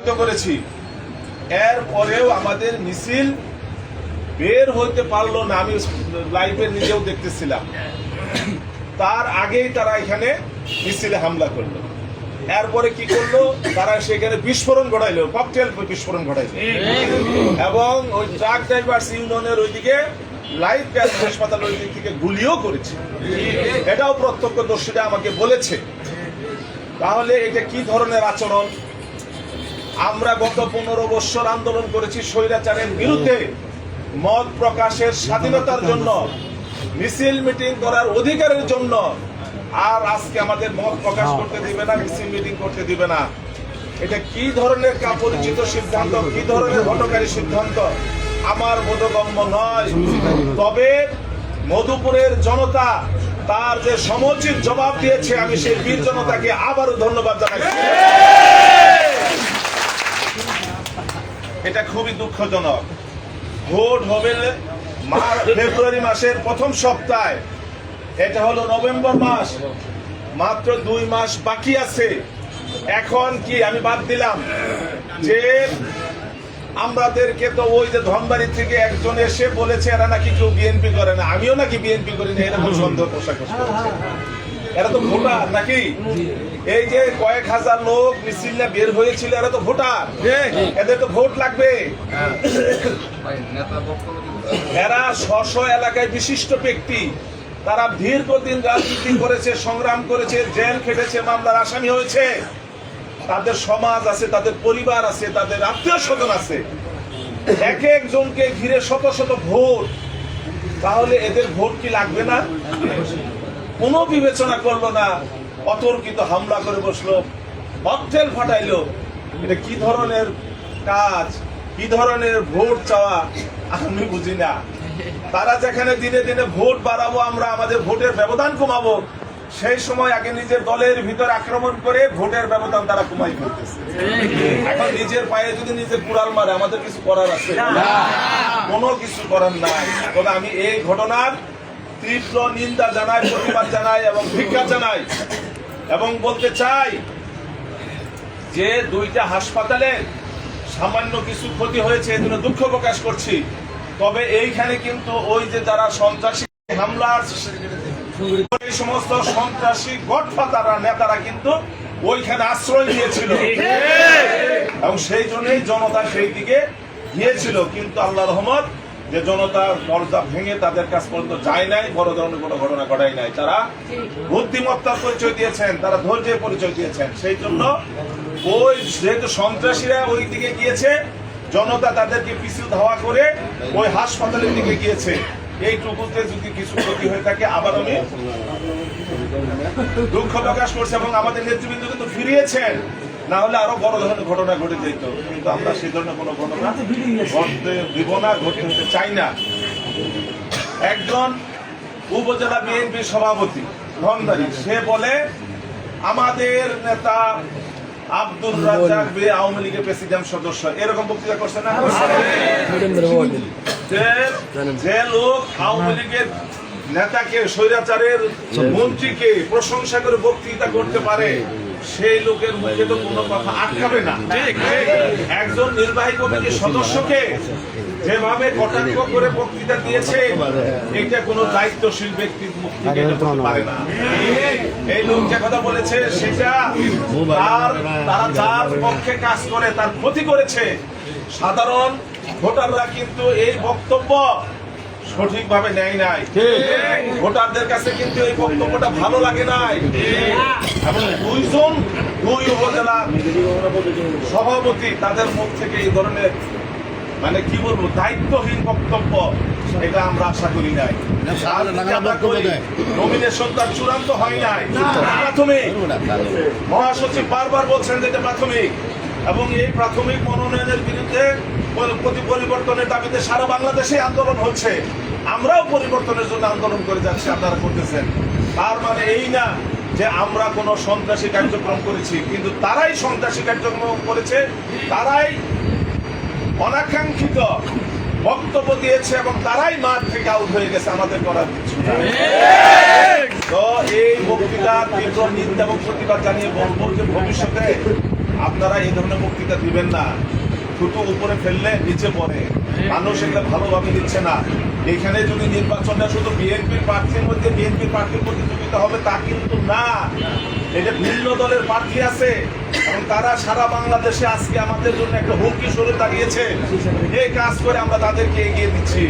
করেছি, এরপরেও আমাদের মিছিল বের হইতে পারলো না। আমি লাইভে নিজেও দেখতেছিলাম। তার আগেই তারা এখানে মিছিলে হামলা করলো। এরপরে কি করলো, তারা সেখানে বিস্ফোরণ ঘটাইলো, ককটেল বিস্ফোরণ ঘটাইলো এবং ওই ট্রাক ড্রাইভার্স ইউনিয়নের ওইদিকে লাইভ গ্যাস হাসপাতাল ওই দিক থেকে গুলিও করেছে। এটাও প্রত্যক্ষদর্শীরা আমাকে বলেছে। তাহলে এটা কি ধরনের আচরণ? আমরা গত 15 বছর আন্দোলন করেছি স্বৈরাচারের বিরুদ্ধে, মত প্রকাশের স্বাধীনতার জন্য, মিছিল মিটিং করার অধিকারের জন্য। আর আজকে আমাদের মত প্রকাশ করতে দিবে না, মিছিল মিটিং করতে দিবে না। এটা কি ধরনের পরিচিত সিদ্ধান্ত, কি ধরনের হঠকারী সিদ্ধান্ত আমার বোধগম্য নয়। তবে মধুপুরের জনতা তার যে সমুচিত জবাব দিয়েছে, আমি সেই বীর জনতাকে আবারও ধন্যবাদ জানাচ্ছি। এটা খুবই দুঃখজনক। ভোট হবে ফেব্রুয়ারি মাসের প্রথম সপ্তাহে, এটা হলো নভেম্বর মাস, মাত্র 2 মাস বাকি আছে। এখন কি আমি বাদ দিলাম যে আমাদেরকে তো ওই যে ধনবাড়ি থেকে একজন এসে বলেছে এরা নাকি কেউ বিএনপি করে না, আমিও নাকি বিএনপি করি না, এরকম সন্দেহ পোশাক এরা তো ভোটার নাকি? এই যে কয়েক হাজার লোক মিছিল বের হয়েছিল, এরা তো ভোটার, এদের তো ভোট লাগবে। এরা স্ব এলাকায় বিশিষ্ট ব্যক্তি, তারা দীর্ঘদিন রাজনীতি করেছে, সংগ্রাম করেছে, জেল খেটেছে, মামলার আসামি হয়েছে। তাদের সমাজ আছে, তাদের পরিবার আছে, তাদের আত্মীয় স্বজন আছে, এক একজনকে ঘিরে শত শত ভোট। তাহলে এদের ভোট কি লাগবে না? কোনো বিবেচনা করলো না, অতর্কিত হামলা করে বসলো, ককটেল ফাটাইলো। এটা কি ধরনের কাজ, কি ধরনের ভোট চাওয়া আমি বুঝি না। তারা যেখানে দিনে দিনে ভোট বাড়াবো, আমরা আমাদের ভোটের ব্যবধান কমাবো, সেই সময় আগে নিজের দলের ভিতর আক্রমণ করে ভোটের ব্যবধান তারা কমাই ফেলতেছে। এখন নিজের পায়ে যদি নিজে কুড়াল মারে, আমাদের কিছু করার আছে? কোনো কিছু করার নাই। তবে আমি এই ঘটনার তীব্র নিন্দা জানাই, প্রতিবাদ জানাই এবং ধিক্কার জানাই এবং বলতে চাই যে 2টা হাসপাতালে সামান্য কিছু ক্ষতি হয়েছে, এজন্য দুঃখ প্রকাশ করছি। তবে এইখানে কিন্তু ওই যে যারা সন্ত্রাসী হামলার এই সমস্ত সন্ত্রাসী গডফাদাররা, নেতারা কিন্তু ওইখানে আশ্রয় নিয়েছিল এবং সেই জন্যই জনতা সেই দিকে গিয়েছিল। কিন্তু আল্লাহ রহমত যে জনতার দরজা ভেঙে তাদের কাছ পর্যন্ত যায় নাই, বড় ধরনের কোনো ঘটনা ঘটায় নাই। তারা বুদ্ধিমত্তার পরিচয় দিয়েছেন, তারা ধৈর্যের পরিচয় দিয়েছেন। সেই জন্য ওই যেহেতু সন্ত্রাসীরা ওই দিকে গিয়েছে, জনতা তাদেরকে পিছু ধাওয়া করে ওই হাসপাতালের দিকে গিয়েছে। এইটুকুতে যদি কিছু ক্ষতি হয়ে থাকে, আবার আমি দুঃখ প্রকাশ করছি এবং আমাদের নেতৃবৃন্দ কিন্তু ফিরিয়েছেন, না হলে আরো বড় ধরনের ঘটনা ঘটে যেত। কিন্তু আমরা সেই ধরনের কোনো ঘটনা ঘটতে দিব না, ঘটতে হতে চাই না। একজন উপজেলা বিএনপি সভাপতি ধনবাড়ি, সে বলে আমাদের নেতা আব্দুর রাজ্জাক আওয়ামী লীগের প্রেসিডেন্ট সদস্য, এরকম বক্তৃতা করছে না? যে লোক আওয়ামী লীগের নেতাকে, স্বৈরাচারের মন্ত্রীকে প্রশংসা করে বক্তৃতা করতে পারে, সেই লোকের মুখে তো কোনো কথা আটকাবে না। একজন নির্বাহী কমিটির সদস্যকে যেভাবে কটাক্ষ করে বক্তৃতা দিয়েছে, এটা কোনো দায়িত্বশীল ব্যক্তির মুখ থেকে হতে পারে না। এই লোক যে কথা বলেছে, সেটা তারা যার পক্ষে কাজ করে তার ক্ষতি করেছে। সাধারণ ভোটাররা কিন্তু এই বক্তব্য সঠিকভাবে নেয় নাই, ভোটারদের কাছে কিন্তু এই বক্তব্যটা ভালো লাগে নাই। এবং 2 উপজেলা সভাপতি, তাদের মুখ থেকে এই ধরনের মানে কি বলবো দায়িত্বহীন বক্তব্য, এটা আমরা আশা করি নাই। নমিনেশন তার চূড়ান্ত হয় নাই, প্রাথমিক। মহাসচিব বারবার বলছেন যে এটা প্রাথমিক, এবং এই প্রাথমিক মনোনয়নের বিরুদ্ধে পরিবর্তনের দাবিতে সারা বাংলাদেশে আন্দোলন হচ্ছে। আমরাও পরিবর্তনের জন্য আন্দোলন করে যাচ্ছি, আপনারা করতেছেন। তার মানে এই না যে আমরা কোনো সন্ত্রাসী কার্যক্রম করেছি, কিন্তু তারাই সন্ত্রাসী কার্যক্রম করেছে, তারাই অনাকাঙ্ক্ষিত বক্তব্য দিয়েছে এবং তারাই মাঠ থেকে আউট হয়ে গেছে, আমাদের করার কিছু না। তো এই বক্তৃতার তীব্র নিন্দা এবং প্রতিবাদ জানিয়ে বলবো যে ভবিষ্যতে আপনারা এই ধরনের বক্তৃতা দিবেন না। থুতু উপরে ফেললে নিচে পড়ে, মানুষ এগুলো ভালোভাবে নিচ্ছে না। এখানে যদি নির্বাচনটা শুধু বিএনপির প্রার্থীর মধ্যে বিএনপির প্রার্থীর প্রতিযোগিতা হবে তা কিন্তু না, এটা ভিন্ন দলের প্রার্থী আছে এবং তারা সারা বাংলাদেশে আজকে আমাদের জন্য একটা হুমকি স্বরূপ দাঁড়িয়েছে। এই কাজ করে আমরা তাদেরকে এগিয়ে দিচ্ছি,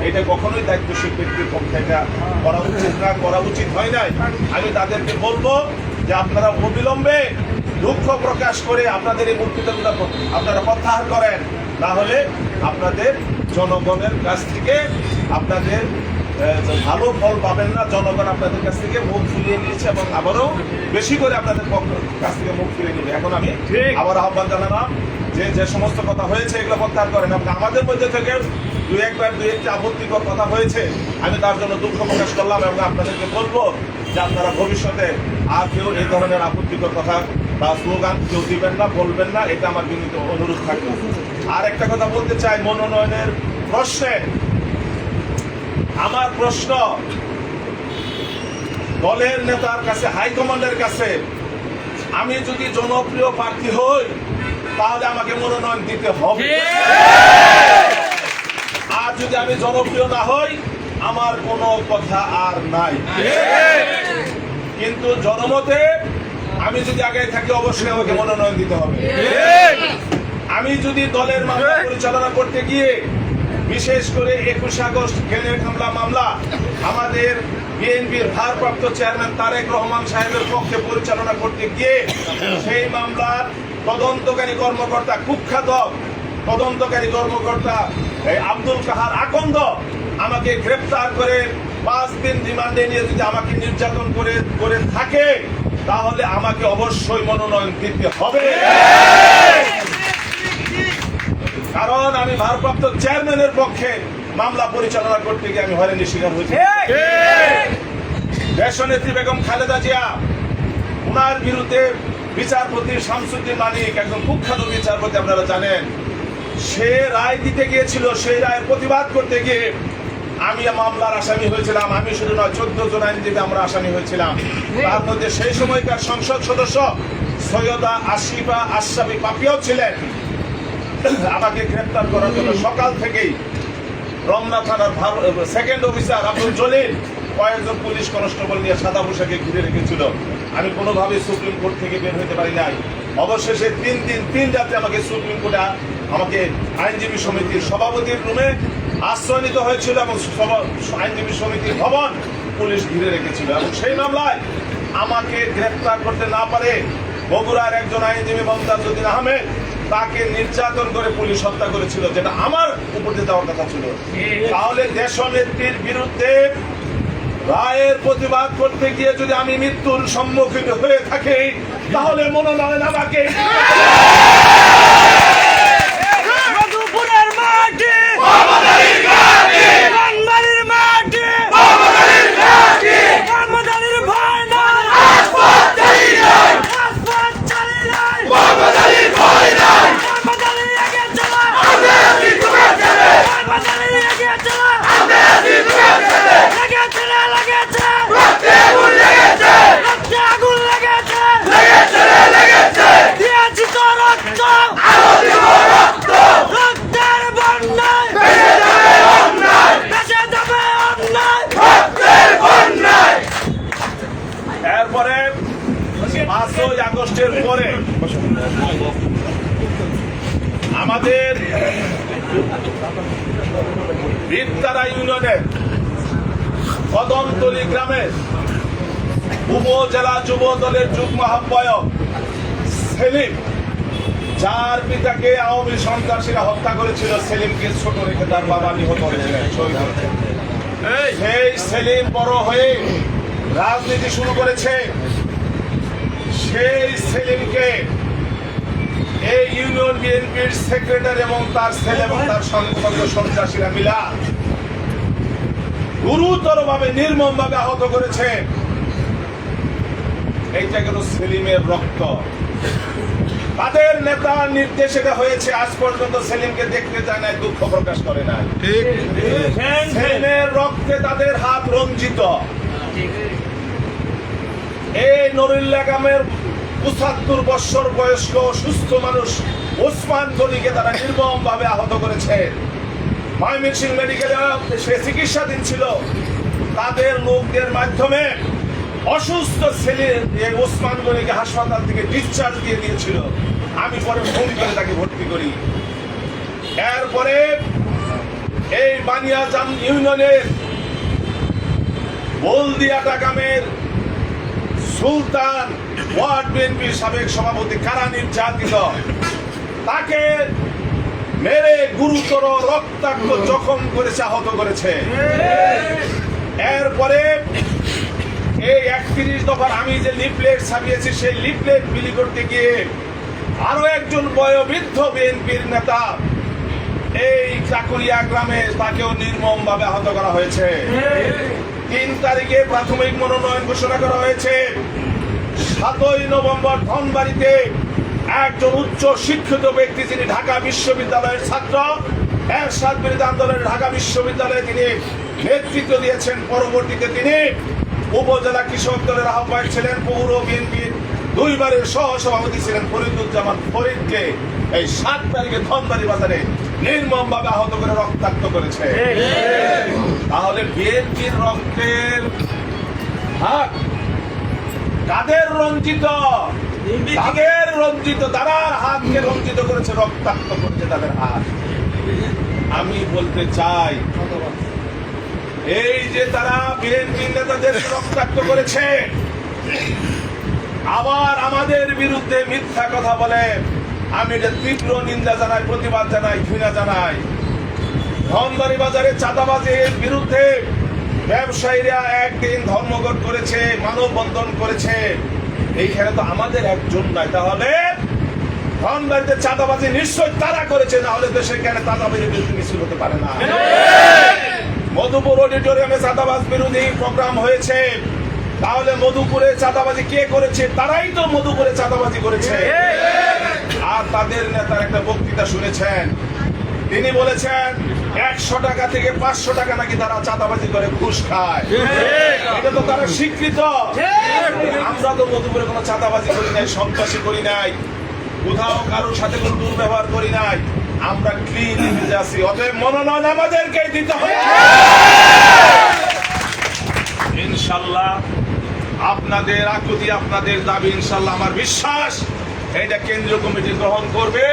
এটা কখনোই দায়িত্বশীল ব্যক্তির পক্ষে এটা করা উচিত না, করা উচিত হয় নাই। আমি তাদেরকে বলবো যে আপনারা অবিলম্বে দুঃখ প্রকাশ করে আপনাদের এই বক্তৃতাগুলো আপনারা প্রত্যাহার করেন, না হলে আপনাদের জনগণের কাছ থেকে আপনাদের ভালো ফল পাবেন না। জনগণ আপনাদের কাছ থেকে মুখ ফিরিয়ে নিয়েছে এবং আবারও বেশি করে আপনাদের কাছ থেকে মুখ ফিরিয়ে নেবে। এখন আমি আবার আহ্বান জানালাম যে যে সমস্ত কথা হয়েছে এগুলো প্রত্যাহার করেন। আমাদের মধ্যে থেকে দু একটি আপত্তিকর কথা হয়েছে, আমি তার জন্য দুঃখ প্রকাশ করলাম এবং আপনাদেরকে বলবো যে আপনারা ভবিষ্যতে আর কেউ এই ধরনের আপত্তিকর কথা বা স্লোগান কেউ দিবেন না, বলবেন না, এটা আমার বিনীত অনুরোধ থাকবে। আর একটা কথা বলতে চাই, মনোনয়নের প্রশ্নে আমার প্রশ্ন দলের নেতার কাছে, হাইকমান্ডের কাছে, আমি যদি জনপ্রিয় প্রার্থী হই তাহলে আমাকে মনোনয়ন দিতে হবে, আর যদি আমি জনপ্রিয় না হই আমার কোনো কথা আর নাই। কিন্তু জনমতে আমি যদি আগে থাকি অবশ্যই আমাকে মনোনয়ন দিতে হবে। আমি যদি দলের মামলা পরিচালনা করতে গিয়ে, বিশেষ করে 21 আগস্ট গ্রেনেড হামলা মামলা আমাদের বিএনপির ভারপ্রাপ্ত চেয়ারম্যান তারেক রহমান সাহেবের পক্ষে পরিচালনা করতে গিয়ে সেই মামলার তদন্তকারী কর্মকর্তা, কুখ্যাত তদন্তকারী কর্মকর্তা আব্দুল কাহার আকন্দ আমাকে গ্রেফতার করে 5 দিন রিমান্ডে নিয়ে যদি আমাকে নির্যাতন করে থাকে তাহলে আমাকে অবশ্যই মনোনয়ন দিতে হবে, কারণ আমি ভারপ্রাপ্ত চেয়ারম্যানের পক্ষে মামলা পরিচালনা করতে গিয়ে আমি হয়রানির শিকার হয়েছি। দেশনেত্রী বেগম খালেদা জিয়া, উনার বিরুদ্ধে বিচারপতি শামসুদ্দিন মালিক, একজন কুখ্যাত বিচারপতি, আপনারা জানেন, সে রায় দিতে গিয়েছিল। সেই রায়ের প্রতিবাদ করতে গিয়ে আমি মামলার আসামি হয়েছিলাম। আমি শুধু নয়, 14 জন আইনজীবী আমরা আসামি হয়েছিলাম। তার মধ্যে সেই সময়কার সংসদ সদস্য সৈয়দা আসিফা আশরাফি পাপিয়াও ছিলেন। আমাকে গ্রেফতার করার জন্য সকাল থেকেই রমনা থানার সেকেন্ড অফিসার আব্দুল জলিল কয়েকজন পুলিশ কনস্টেবল নিয়ে সাদা পোশাকে ঘিরে রেখেছিল। আমি কোনোভাবেই সুপ্রিম কোর্ট থেকে বের হতে পারি নাই। অবশেষে 3 রাতে আমাকে সুপ্রিম কোর্টে আমাকে আইনজীবী সমিতির সভাপতির রুমে আশ্রয় নিতে হয়েছিল এবং আইনজীবী সমিতির ভবন পুলিশ ঘিরে রেখেছিল। এবং সেই মামলায় আমাকে গ্রেফতার করতে না পারে বগুড়ার একজন আইনজীবী মমতাজউদ্দিন আহমেদ, তাকে নির্যাতন করে পুলিশ হত্যা করেছিল, যেটা আমার উপর দিয়ে দেওয়ার কথা ছিল। তাহলে দেশনেত্রীর বিরুদ্ধে রায়ের প্রতিবাদ করতে গিয়ে যদি আমি মৃত্যুর সম্মুখীন হয়ে থাকি তাহলে মনোনয়ন আমাকে এরপরে 5 আগস্টের পরে আমাদের বীরতারা ইউনিয়নের কদমতলী গ্রামের উপজেলা যুব দলের যুগ্ম আহ্বায়ক সেলিম, যার পিতাকে আওয়ামী সন্ত্রাসীরা হত্যা করেছিল, সেলিমকে ছোট রেখে তার বাবা নিহত হয়েছিলেন, শহীদ হয়েছেন। সেই সেলিম বড় হয়ে রাজনীতি শুরু করেছে। সেই সেলিমকে এই ইউনিয়ন বিএনপির সেক্রেটারি এবং তার ছেলে এবং তার সংগঠন সন্ত্রাসীরা মিলা গুরুতরভাবে নির্মমভাবে আহত করেছে। এইটা গেল সেলিমের রক্ত। তাদের নেতার নির্দেশে হয়েছে। আজ পর্যন্ত সেলিমকে দেখতে যায় নাই, দুঃখ প্রকাশ করে নাই। সেলিমের রক্তে তাদের হাত রঞ্জিত। এই নুরুল্লাহ গ্রামের ৭৫ বছর বয়স্ক সুস্থ মানুষ ওসমান গনিকে তারা নির্মম ভাবে আহত করেছে। ময়মনসিংহ মেডিকেলে সে চিকিৎসাধীন ছিল। তাদের লোকদের মাধ্যমে অসুস্থ ছেলে ওসমান গনিকে হাসপাতাল থেকে ডিসচার্জ দিয়ে দিয়েছিল। আমি পরে ফোন করে তাকে ভর্তি করি। এরপরে এই বানিয়াজাম ইউনিয়নের বলদিয়াটা গ্রামের সুলতান ওয়ার্ড বিএনপির সাবেক সভাপতি কারা নির্যাতিত, তাকে মেরে গুরুতর রক্তাক্ত জখম করেছে, আহত করেছে। এরপরে এই 31 দফার আমি যে লিফলেট ছাপিয়েছি সেই লিফলেট বিলি করতে গিয়ে আরো একজন বয়োবৃদ্ধ বিএনপির নেতা এই চাকুরিয়া গ্রামে তাকেও নির্মম ভাবে আহত করা হয়েছে। 3 তারিখে প্রাথমিক মনোনয়ন ঘোষণা করা হয়েছে। 7ই নভেম্বর ধনবাড়িতে একজন উচ্চ শিক্ষিত ব্যক্তি, যিনি ঢাকা বিশ্ববিদ্যালয়ের ছাত্র, এরশাদ বিরোধী আন্দোলনের ঢাকা বিশ্ববিদ্যালয়ে তিনি নেতৃত্ব দিয়েছেন। পরবর্তীতে তিনি উপজেলা কৃষক দলের আহ্বায়ক ছিলেন, পৌর বিএনপির 2 বারের সহসভাপতি ছিলেন। ফরিদুজ্জামান ফরিদকে এই 7 তারিখে ধনবাড়ি বাজারে নির্মম ভাবে আহত করে রক্তাক্ত করেছে। তাহলে বিএনপির রক্তের হাত কাদের রঞ্জিত? তাদের রঞ্জিত, তারা হাতকে রঞ্জিত করেছে, রক্তাক্ত করেছে তাদের হাত। আমি বলতে চাই, এই যে তারা বিএনপি নেতাদের রক্তাক্ত করেছে, আবার আমাদের বিরুদ্ধে মিথ্যা কথা বলে, আমি এটা তীব্র নিন্দা জানাই, প্রতিবাদ জানাই, ঘৃণা জানাই। ধনবাড়ি বাজারে চাঁদাবাজির বিরুদ্ধে ব্যবসায়ীরা একদিন ধর্মঘট করেছে, মানববন্ধন করেছে। এইখানে তো আমাদের একজন নাই, তাহলে ধনবাড়িতে চাঁদাবাজি নিশ্চয় তারা করেছে, না হলে দেশে কেন চাঁদাবাজির বিরুদ্ধে মিছিল হতে পারে না। মধুপুর অডিটোরিয়ামে চাঁদাবাজ বিরোধী প্রোগ্রাম হয়েছে, তাহলে মধুপুরে চাঁদাবাজি কে করেছে? তারাই তো মধুপুরে চাঁদাবাজি করেছে। আর তাদের নেতার একটা বক্তৃতা শুনেছেন, তিনি বলেছেন 100 টাকা থেকে 500 টাকা নাকি তারা চাঁদাবাজি করে ঘুষ খায়। এটা তো তারা স্বীকৃত। আমরা তো মধুপুরে কোনো চাঁদাবাজি করি নাই, সন্ত্রাসী করি নাই, কোথাও কারোর সাথে কোনো দুর্ব্যবহার করি নাই, আমরা ক্লিন ইমেজে আছি। অতএব মনোনয়ন আমাদেরকেই দিতে হবে ইনশাল্লাহ। আপনাদের আকুতি, আপনাদের দাবি ইনশাল্লাহ আমার বিশ্বাস এটা কেন্দ্রীয় কমিটি গ্রহণ করবে,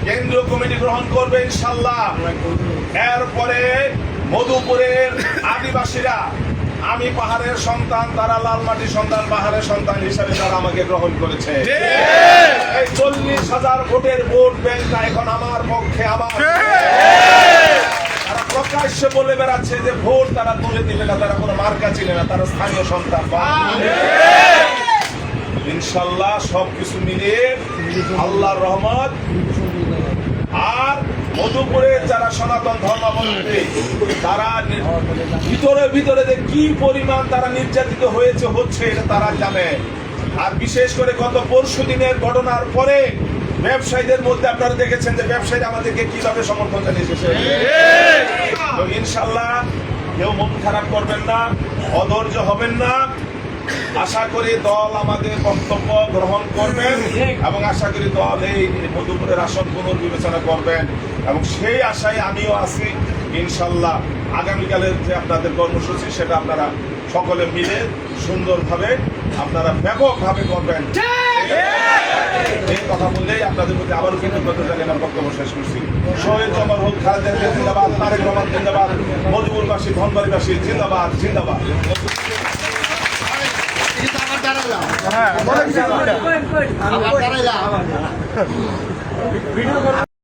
কেন্দ্রীয় কমিটি গ্রহণ করবে ইনশাল্লাহ। এরপরে মধুপুরের আদিবাসীরা, আমি পাহাড়ের সন্তান, তারা লালমাটির সন্তান, পাহাড়ের সন্তান হিসাবে তারা আমাকে গ্রহণ করেছে। এই 40,000 ভোটের ভোট ব্যাংকটা এখন আমার পক্ষে, আমার। তারা প্রকাশ্যে বলে বেড়াচ্ছে যে ভোট তারা তুলে দিবে না, তারা কোনো মার্কা চিনে না, তারা স্থানীয় সন্তান। ইনশাল্লাহ সবকিছু মিলিয়ে আল্লাহর রহমত। আর মধুপুরের যারা সনাতন ধর্মাবলম্বী, তারা ভিতরে ভিতরে যে কি পরিমাণ তারা নির্যাতিত হয়েছে হচ্ছে এটা তারা জানে। আর বিশেষ করে গত পরশু দিনের ঘটনার পরে ব্যবসায়ীদের মধ্যে আপনারা দেখেছেন যে ব্যবসায়ীরা আমাদেরকে কিভাবে সমর্থন জানিয়েছে। তো ইনশাল্লাহ কেউ মন খারাপ করবেন না, অধৈর্য হবেন না। আশা করি দল আমাদের বক্তব্য গ্রহণ করবেন এবং আশা করি দল এই মধুপুরের আসন পুনর্বিবেচনা করবেন এবং সেই আশায় আমিও আছি ইনশাল্লাহ। আগামীকালের যে আপনাদের কর্মসূচি সেটা আপনারা সকলে মিলে সুন্দরভাবে আপনারা ব্যাপকভাবে করবেন। এই কথা বললেই আপনাদের প্রতি আবারও কৃতজ্ঞতা জানিয়ে আমার বক্তব্য শেষ করছি। শহীদ ওমর হোক, খালেদা জিয়া জিন্দাবাদ, তারেক রহমান জিন্দাবাদ, মধুপুরবাসী, ধনবাড়িবাসী জিন্দাবাদ, জিন্দাবাদ। হ্যাঁ